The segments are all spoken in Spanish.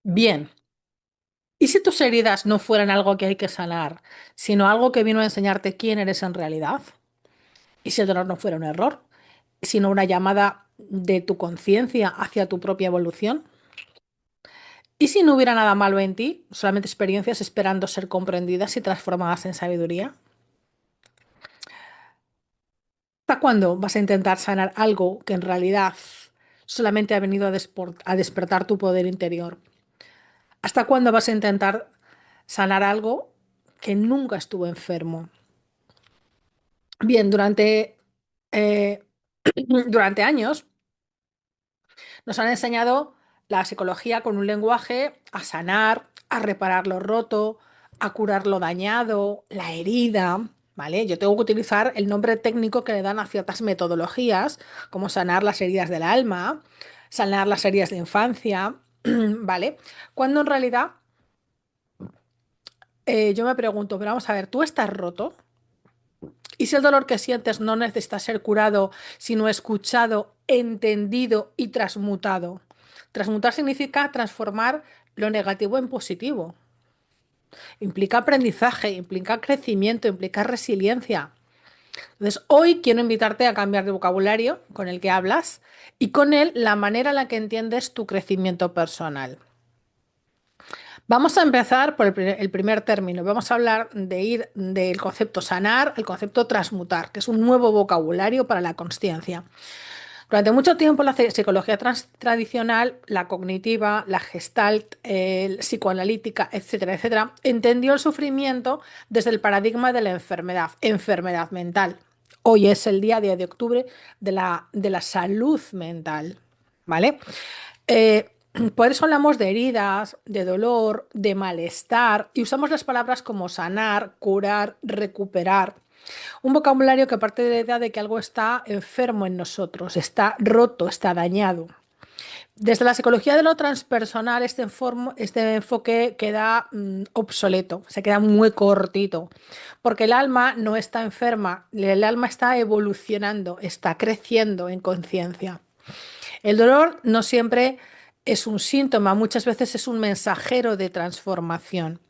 Bien, ¿y si tus heridas no fueran algo que hay que sanar, sino algo que vino a enseñarte quién eres en realidad? ¿Y si el dolor no fuera un error, sino una llamada de tu conciencia hacia tu propia evolución? ¿Y si no hubiera nada malo en ti, solamente experiencias esperando ser comprendidas y transformadas en sabiduría? ¿Hasta cuándo vas a intentar sanar algo que en realidad solamente ha venido a despertar tu poder interior? ¿Hasta cuándo vas a intentar sanar algo que nunca estuvo enfermo? Bien, eh, durante años nos han enseñado la psicología con un lenguaje a sanar, a reparar lo roto, a curar lo dañado, la herida, ¿vale? Yo tengo que utilizar el nombre técnico que le dan a ciertas metodologías, como sanar las heridas del alma, sanar las heridas de infancia, ¿vale? Cuando en realidad yo me pregunto, pero vamos a ver, ¿tú estás roto? ¿Y si el dolor que sientes no necesita ser curado, sino escuchado, entendido y transmutado? Transmutar significa transformar lo negativo en positivo. Implica aprendizaje, implica crecimiento, implica resiliencia. Entonces, hoy quiero invitarte a cambiar de vocabulario con el que hablas y con él la manera en la que entiendes tu crecimiento personal. Vamos a empezar por el primer término. Vamos a hablar de ir del concepto sanar al concepto transmutar, que es un nuevo vocabulario para la consciencia. Durante mucho tiempo la psicología tradicional, la cognitiva, la gestalt, psicoanalítica, etcétera, etcétera, entendió el sufrimiento desde el paradigma de la enfermedad, enfermedad mental. Hoy es el día de octubre de la salud mental, ¿vale? Eh, por eso hablamos de heridas, de dolor, de malestar y usamos las palabras como sanar, curar, recuperar. Un vocabulario que parte de la idea de que algo está enfermo en nosotros, está roto, está dañado. Desde la psicología de lo transpersonal, este enfoque queda obsoleto, se queda muy cortito, porque el alma no está enferma, el alma está evolucionando, está creciendo en conciencia. El dolor no siempre es un síntoma, muchas veces es un mensajero de transformación.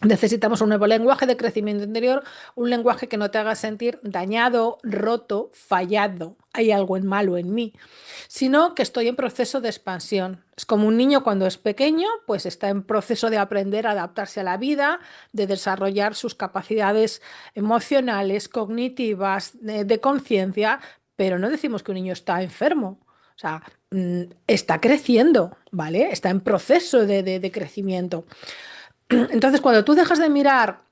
Necesitamos un nuevo lenguaje de crecimiento interior, un lenguaje que no te haga sentir dañado, roto, fallado, hay algo en malo en mí, sino que estoy en proceso de expansión. Es como un niño cuando es pequeño, pues está en proceso de aprender a adaptarse a la vida, de desarrollar sus capacidades emocionales, cognitivas, de conciencia, pero no decimos que un niño está enfermo. O sea, está creciendo, ¿vale? Está en proceso de crecimiento. Entonces, cuando tú dejas de mirar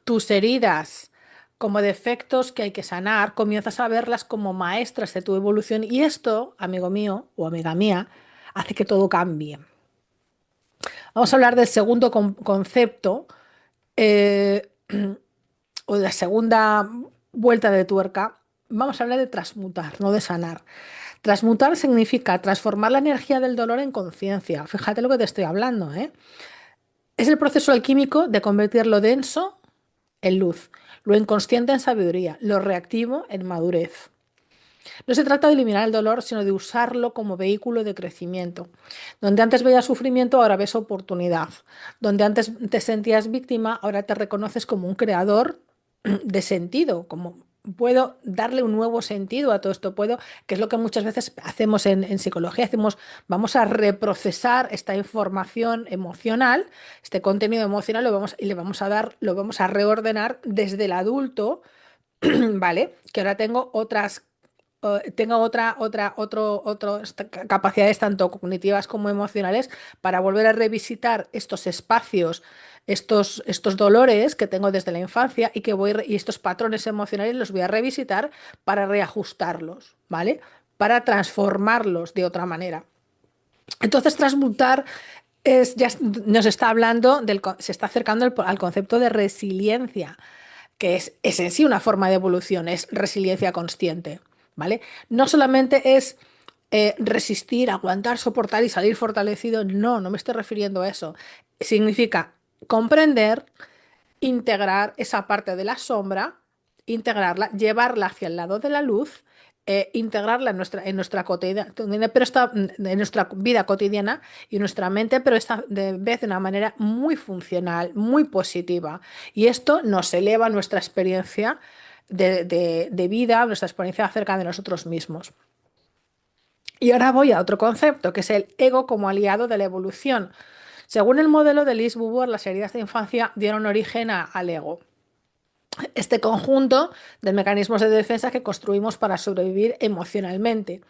tus heridas como defectos que hay que sanar, comienzas a verlas como maestras de tu evolución y esto, amigo mío o amiga mía, hace que todo cambie. Vamos a hablar del segundo concepto eh, o de la segunda vuelta de tuerca. Vamos a hablar de transmutar, no de sanar. Transmutar significa transformar la energía del dolor en conciencia. Fíjate lo que te estoy hablando, ¿eh? Es el proceso alquímico de convertir lo denso en luz, lo inconsciente en sabiduría, lo reactivo en madurez. No se trata de eliminar el dolor, sino de usarlo como vehículo de crecimiento. Donde antes veías sufrimiento, ahora ves oportunidad. Donde antes te sentías víctima, ahora te reconoces como un creador de sentido, como puedo darle un nuevo sentido a todo esto, puedo, que es lo que muchas veces hacemos en psicología, hacemos, vamos a reprocesar esta información emocional, este contenido emocional, y le vamos a dar, lo vamos a reordenar desde el adulto, ¿vale? Que ahora tengo tengo capacidades tanto cognitivas como emocionales para volver a revisitar estos espacios, estos dolores que tengo desde la infancia y estos patrones emocionales los voy a revisitar para reajustarlos, ¿vale? Para transformarlos de otra manera. Entonces, transmutar nos está hablando se está acercando al concepto de resiliencia que es en sí una forma de evolución, es resiliencia consciente, ¿vale? No solamente es resistir, aguantar, soportar y salir fortalecido, no, no me estoy refiriendo a eso. Significa comprender, integrar esa parte de la sombra, integrarla, llevarla hacia el lado de la luz, integrarla en nuestra cotidiana, pero en nuestra vida cotidiana y en nuestra mente, pero esta vez de una manera muy funcional, muy positiva. Y esto nos eleva nuestra experiencia de vida, nuestra experiencia acerca de nosotros mismos. Y ahora voy a otro concepto, que es el ego como aliado de la evolución. Según el modelo de Lis Bourdieu, las heridas de infancia dieron origen al ego. Este conjunto de mecanismos de defensa que construimos para sobrevivir emocionalmente.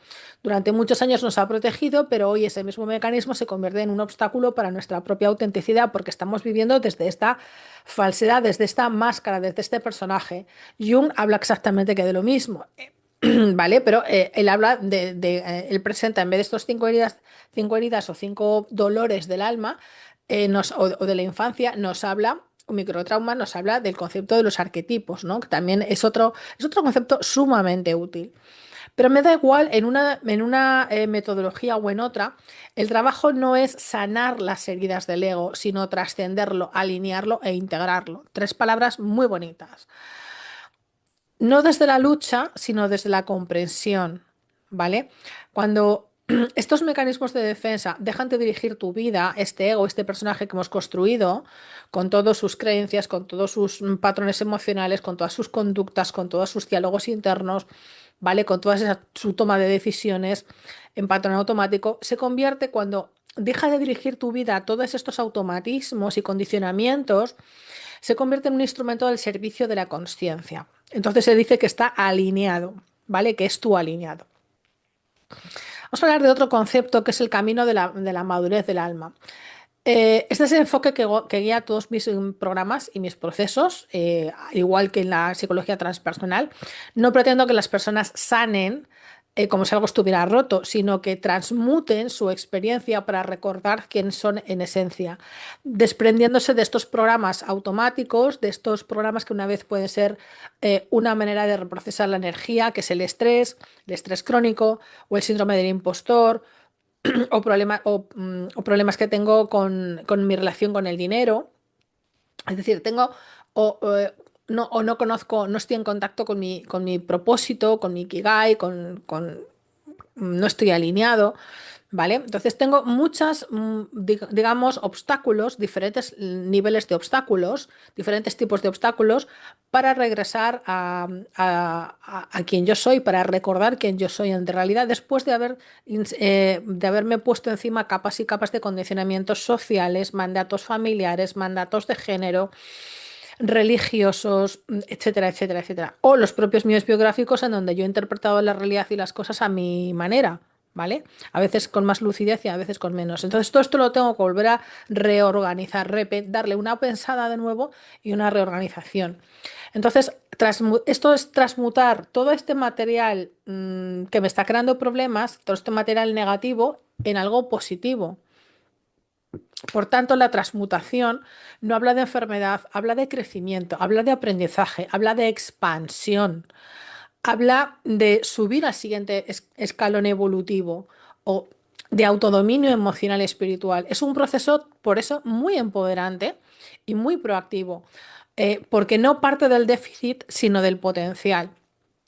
Durante muchos años nos ha protegido, pero hoy ese mismo mecanismo se convierte en un obstáculo para nuestra propia autenticidad porque estamos viviendo desde esta falsedad, desde esta máscara, desde este personaje. Jung habla exactamente que de lo mismo. ¿Vale? Pero él habla él presenta en vez de estos cinco heridas o cinco dolores del alma o de la infancia, nos habla, un microtrauma nos habla del concepto de los arquetipos, ¿no? Que también es otro concepto sumamente útil. Pero me da igual, en una metodología o en otra, el trabajo no es sanar las heridas del ego, sino trascenderlo, alinearlo e integrarlo. Tres palabras muy bonitas. No desde la lucha, sino desde la comprensión, ¿vale? Cuando estos mecanismos de defensa dejan de dirigir tu vida, este ego, este personaje que hemos construido, con todas sus creencias, con todos sus patrones emocionales, con todas sus conductas, con todos sus diálogos internos, ¿vale? Con su toma de decisiones en patrón automático, se convierte cuando deja de dirigir tu vida todos estos automatismos y condicionamientos, se convierte en un instrumento del servicio de la consciencia. Entonces se dice que está alineado, ¿vale? Que es tu alineado. Vamos a hablar de otro concepto que es el camino de la madurez del alma. Este es el enfoque que guía todos mis programas y mis procesos, igual que en la psicología transpersonal. No pretendo que las personas sanen como si algo estuviera roto, sino que transmuten su experiencia para recordar quién son en esencia, desprendiéndose de estos programas automáticos, de estos programas que una vez pueden ser una manera de reprocesar la energía, que es el estrés crónico o el síndrome del impostor o problemas que tengo con mi relación con el dinero. Es decir, tengo o no conozco, no estoy en contacto con mi propósito, con mi Ikigai, no estoy alineado, ¿vale? Entonces tengo muchas, digamos, obstáculos, diferentes niveles de obstáculos, diferentes tipos de obstáculos para regresar a quien yo soy, para recordar quién yo soy en realidad, después de haberme puesto encima capas y capas de condicionamientos sociales, mandatos familiares, mandatos de género, religiosos, etcétera, etcétera, etcétera. O los propios míos biográficos en donde yo he interpretado la realidad y las cosas a mi manera, ¿vale? A veces con más lucidez y a veces con menos. Entonces todo esto lo tengo que volver a reorganizar, darle una pensada de nuevo y una reorganización. Entonces, esto es transmutar todo este material que me está creando problemas, todo este material negativo, en algo positivo. Por tanto, la transmutación no habla de enfermedad, habla de crecimiento, habla de aprendizaje, habla de expansión, habla de subir al siguiente escalón evolutivo o de autodominio emocional y espiritual. Es un proceso, por eso, muy empoderante y muy proactivo, porque no parte del déficit, sino del potencial.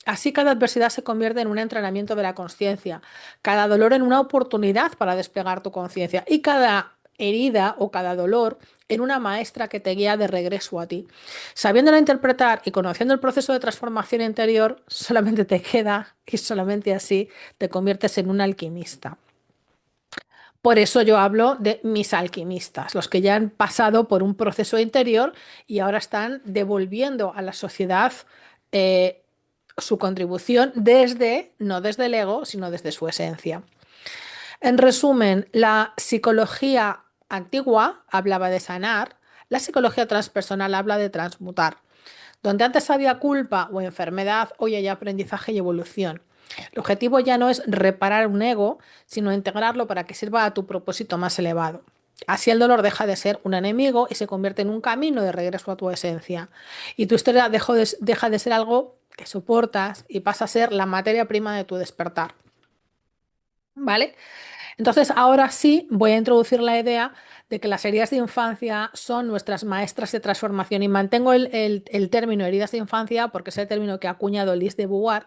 Así cada adversidad se convierte en un entrenamiento de la conciencia, cada dolor en una oportunidad para desplegar tu conciencia y cada herida o cada dolor en una maestra que te guía de regreso a ti. Sabiéndola interpretar y conociendo el proceso de transformación interior, solamente te queda y solamente así te conviertes en un alquimista. Por eso yo hablo de mis alquimistas, los que ya han pasado por un proceso interior y ahora están devolviendo a la sociedad eh, su contribución no desde el ego, sino desde su esencia. En resumen, la psicología antigua hablaba de sanar, la psicología transpersonal habla de transmutar. Donde antes había culpa o enfermedad, hoy hay aprendizaje y evolución. El objetivo ya no es reparar un ego, sino integrarlo para que sirva a tu propósito más elevado. Así el dolor deja de ser un enemigo y se convierte en un camino de regreso a tu esencia. Y tu historia deja de ser algo que soportas y pasa a ser la materia prima de tu despertar. ¿Vale? Entonces, ahora sí voy a introducir la idea de que las heridas de infancia son nuestras maestras de transformación y mantengo el término heridas de infancia porque es el término que ha acuñado Lis de Beauvoir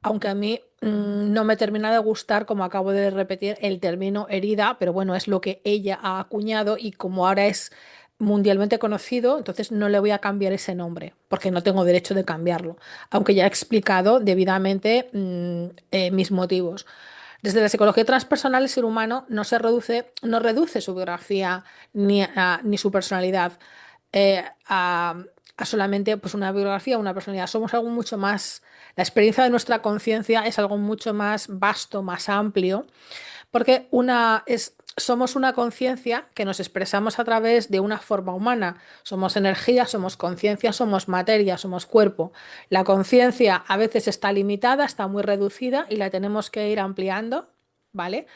aunque a mí no me termina de gustar, como acabo de repetir, el término herida, pero bueno, es lo que ella ha acuñado y como ahora es mundialmente conocido, entonces no le voy a cambiar ese nombre, porque no tengo derecho de cambiarlo, aunque ya he explicado debidamente mis motivos. Desde la psicología transpersonal, el ser humano no reduce su biografía ni su personalidad a solamente pues, una biografía, una personalidad. Somos algo mucho más, la experiencia de nuestra conciencia es algo mucho más vasto, más amplio, porque somos una conciencia que nos expresamos a través de una forma humana. Somos energía, somos conciencia, somos materia, somos cuerpo. La conciencia a veces está limitada, está muy reducida y la tenemos que ir ampliando, ¿vale?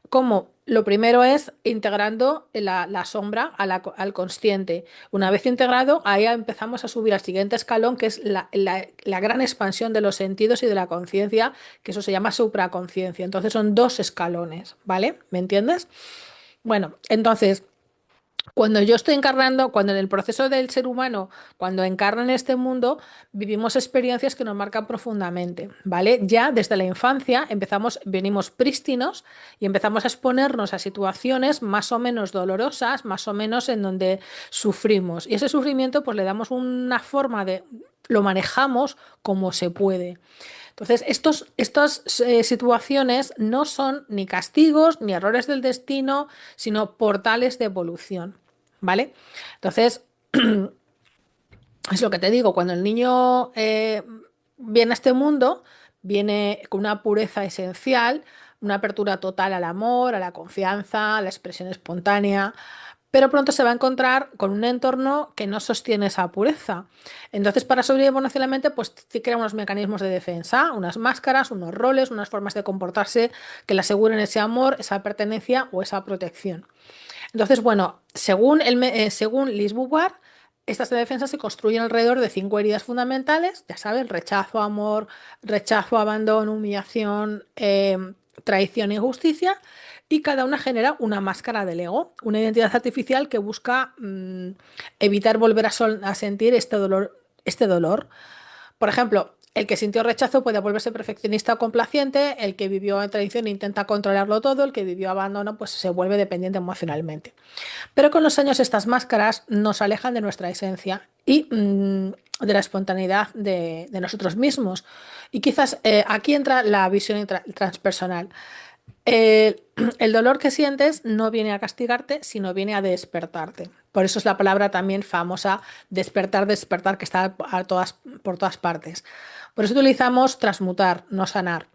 Como lo primero es integrando la sombra al consciente. Una vez integrado, ahí empezamos a subir al siguiente escalón, que es la gran expansión de los sentidos y de la conciencia, que eso se llama supraconciencia. Entonces son dos escalones, ¿vale? ¿Me entiendes? Bueno, entonces, cuando yo estoy encarnando, cuando en el proceso del ser humano, cuando encarna en este mundo, vivimos experiencias que nos marcan profundamente, ¿vale? Ya desde la infancia venimos prístinos y empezamos a exponernos a situaciones más o menos dolorosas, más o menos en donde sufrimos. Y ese sufrimiento, pues le damos una forma lo manejamos como se puede. Entonces, estas situaciones no son ni castigos ni errores del destino, sino portales de evolución, ¿vale? Entonces, es lo que te digo, cuando el niño viene a este mundo, viene con una pureza esencial, una apertura total al amor, a la confianza, a la expresión espontánea, pero pronto se va a encontrar con un entorno que no sostiene esa pureza. Entonces, para sobrevivir emocionalmente, pues sí crea unos mecanismos de defensa, unas máscaras, unos roles, unas formas de comportarse que le aseguren ese amor, esa pertenencia o esa protección. Entonces, bueno, según Liz Bourbeau, estas defensas se construyen alrededor de cinco heridas fundamentales, ya sabes, rechazo, amor, rechazo, abandono, humillación, traición e injusticia, y cada una genera una máscara del ego, una identidad artificial que busca evitar volver a sentir este dolor, este dolor. Por ejemplo, el que sintió rechazo puede volverse perfeccionista o complaciente, el que vivió en traición intenta controlarlo todo, el que vivió abandono pues se vuelve dependiente emocionalmente. Pero con los años estas máscaras nos alejan de nuestra esencia y de la espontaneidad de nosotros mismos. Y quizás aquí entra la visión transpersonal. El, el dolor que sientes no viene a castigarte, sino viene a despertarte. Por eso es la palabra también famosa despertar, despertar, que está por todas partes. Por eso utilizamos transmutar, no sanar.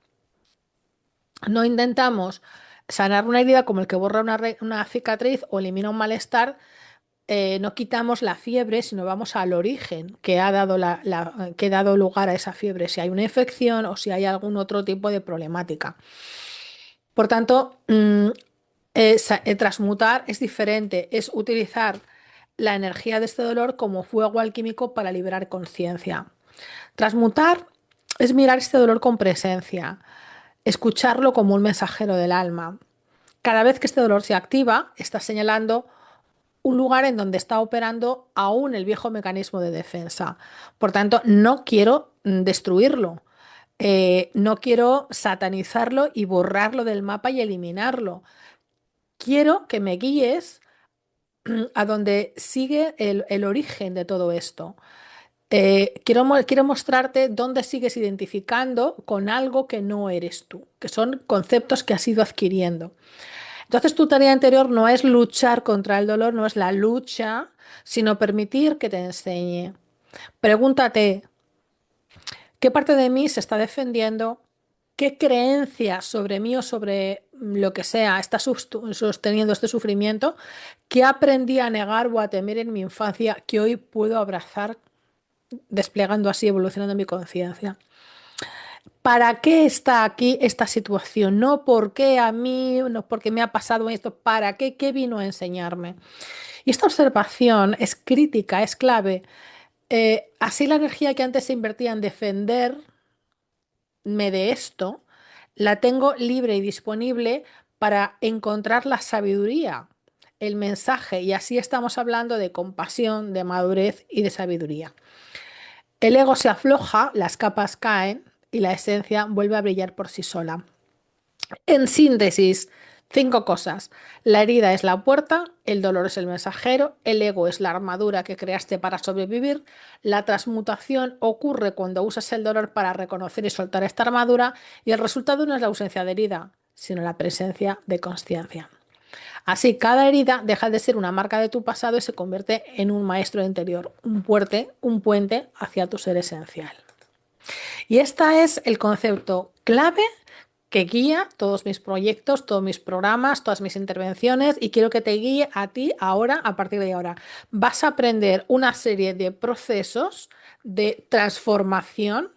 No intentamos sanar una herida como el que borra una cicatriz o elimina un malestar, no quitamos la fiebre, sino vamos al origen que ha dado, que ha dado lugar a esa fiebre, si hay una infección o si hay algún otro tipo de problemática. Por tanto, transmutar es diferente, es utilizar la energía de este dolor como fuego alquímico para liberar conciencia. Transmutar es mirar este dolor con presencia, escucharlo como un mensajero del alma. Cada vez que este dolor se activa, está señalando un lugar en donde está operando aún el viejo mecanismo de defensa. Por tanto, no quiero destruirlo, no quiero satanizarlo y borrarlo del mapa y eliminarlo. Quiero que me guíes a donde sigue el origen de todo esto. Quiero mostrarte dónde sigues identificando con algo que no eres tú, que son conceptos que has ido adquiriendo. Entonces tu tarea interior no es luchar contra el dolor, no es la lucha, sino permitir que te enseñe. Pregúntate, ¿qué parte de mí se está defendiendo? ¿Qué creencia sobre mí o sobre lo que sea está sosteniendo este sufrimiento? ¿Qué aprendí a negar o a temer en mi infancia que hoy puedo abrazar, desplegando así, evolucionando mi conciencia? ¿Para qué está aquí esta situación? No por qué a mí, no porque me ha pasado esto, ¿para qué? ¿Qué vino a enseñarme? Y esta observación es crítica, es clave. Así la energía que antes se invertía en defenderme de esto, la tengo libre y disponible para encontrar la sabiduría, el mensaje, y así estamos hablando de compasión, de madurez y de sabiduría. El ego se afloja, las capas caen, y la esencia vuelve a brillar por sí sola. En síntesis, 5 cosas. La herida es la puerta, el dolor es el mensajero, el ego es la armadura que creaste para sobrevivir, la transmutación ocurre cuando usas el dolor para reconocer y soltar esta armadura y el resultado no es la ausencia de herida, sino la presencia de consciencia. Así, cada herida deja de ser una marca de tu pasado y se convierte en un maestro interior, un puente hacia tu ser esencial. Y este es el concepto clave que guía todos mis proyectos, todos mis programas, todas mis intervenciones y quiero que te guíe a ti ahora, a partir de ahora. Vas a aprender una serie de procesos de transformación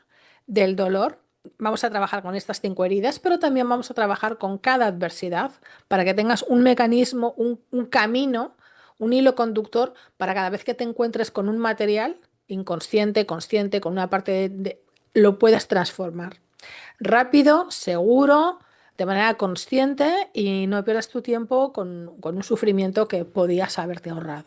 del dolor. Vamos a trabajar con estas 5 heridas, pero también vamos a trabajar con cada adversidad para que tengas un mecanismo, un camino, un hilo conductor para cada vez que te encuentres con un material inconsciente, consciente, con una parte lo puedas transformar rápido, seguro, de manera consciente y no pierdas tu tiempo con un sufrimiento que podías haberte ahorrado.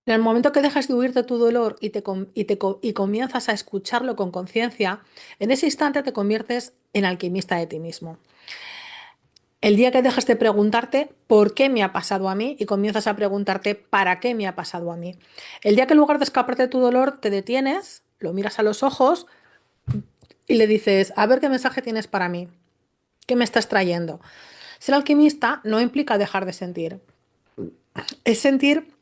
En el momento que dejas de huir de tu dolor y comienzas a escucharlo con conciencia, en ese instante te conviertes en alquimista de ti mismo. El día que dejas de preguntarte por qué me ha pasado a mí y comienzas a preguntarte para qué me ha pasado a mí. El día que en lugar de escaparte de tu dolor te detienes, lo miras a los ojos y le dices, a ver qué mensaje tienes para mí. ¿Qué me estás trayendo? Ser alquimista no implica dejar de sentir. Es sentir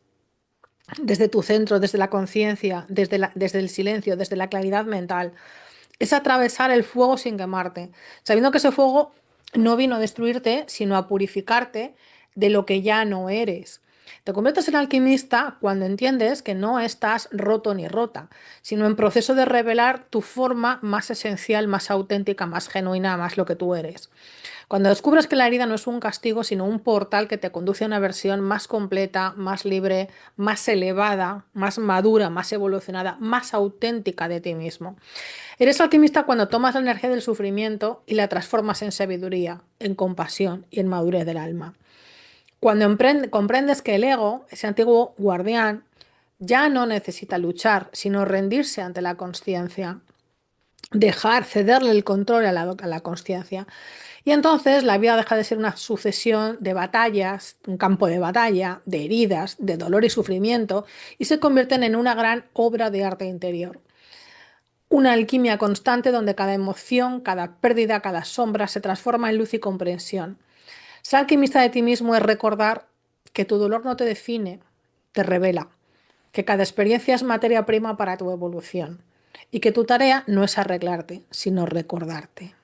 desde tu centro, desde la conciencia, desde el silencio, desde la claridad mental. Es atravesar el fuego sin quemarte, sabiendo que ese fuego no vino a destruirte, sino a purificarte de lo que ya no eres. Te conviertes en alquimista cuando entiendes que no estás roto ni rota, sino en proceso de revelar tu forma más esencial, más auténtica, más genuina, más lo que tú eres. Cuando descubres que la herida no es un castigo, sino un portal que te conduce a una versión más completa, más libre, más elevada, más madura, más evolucionada, más auténtica de ti mismo. Eres alquimista cuando tomas la energía del sufrimiento y la transformas en sabiduría, en compasión y en madurez del alma. Cuando comprendes que el ego, ese antiguo guardián, ya no necesita luchar, sino rendirse ante la consciencia, dejar, cederle el control a la consciencia. Y entonces la vida deja de ser una sucesión de batallas, un campo de batalla, de heridas, de dolor y sufrimiento, y se convierten en una gran obra de arte interior. Una alquimia constante donde cada emoción, cada pérdida, cada sombra se transforma en luz y comprensión. Ser alquimista de ti mismo es recordar que tu dolor no te define, te revela, que cada experiencia es materia prima para tu evolución y que tu tarea no es arreglarte, sino recordarte.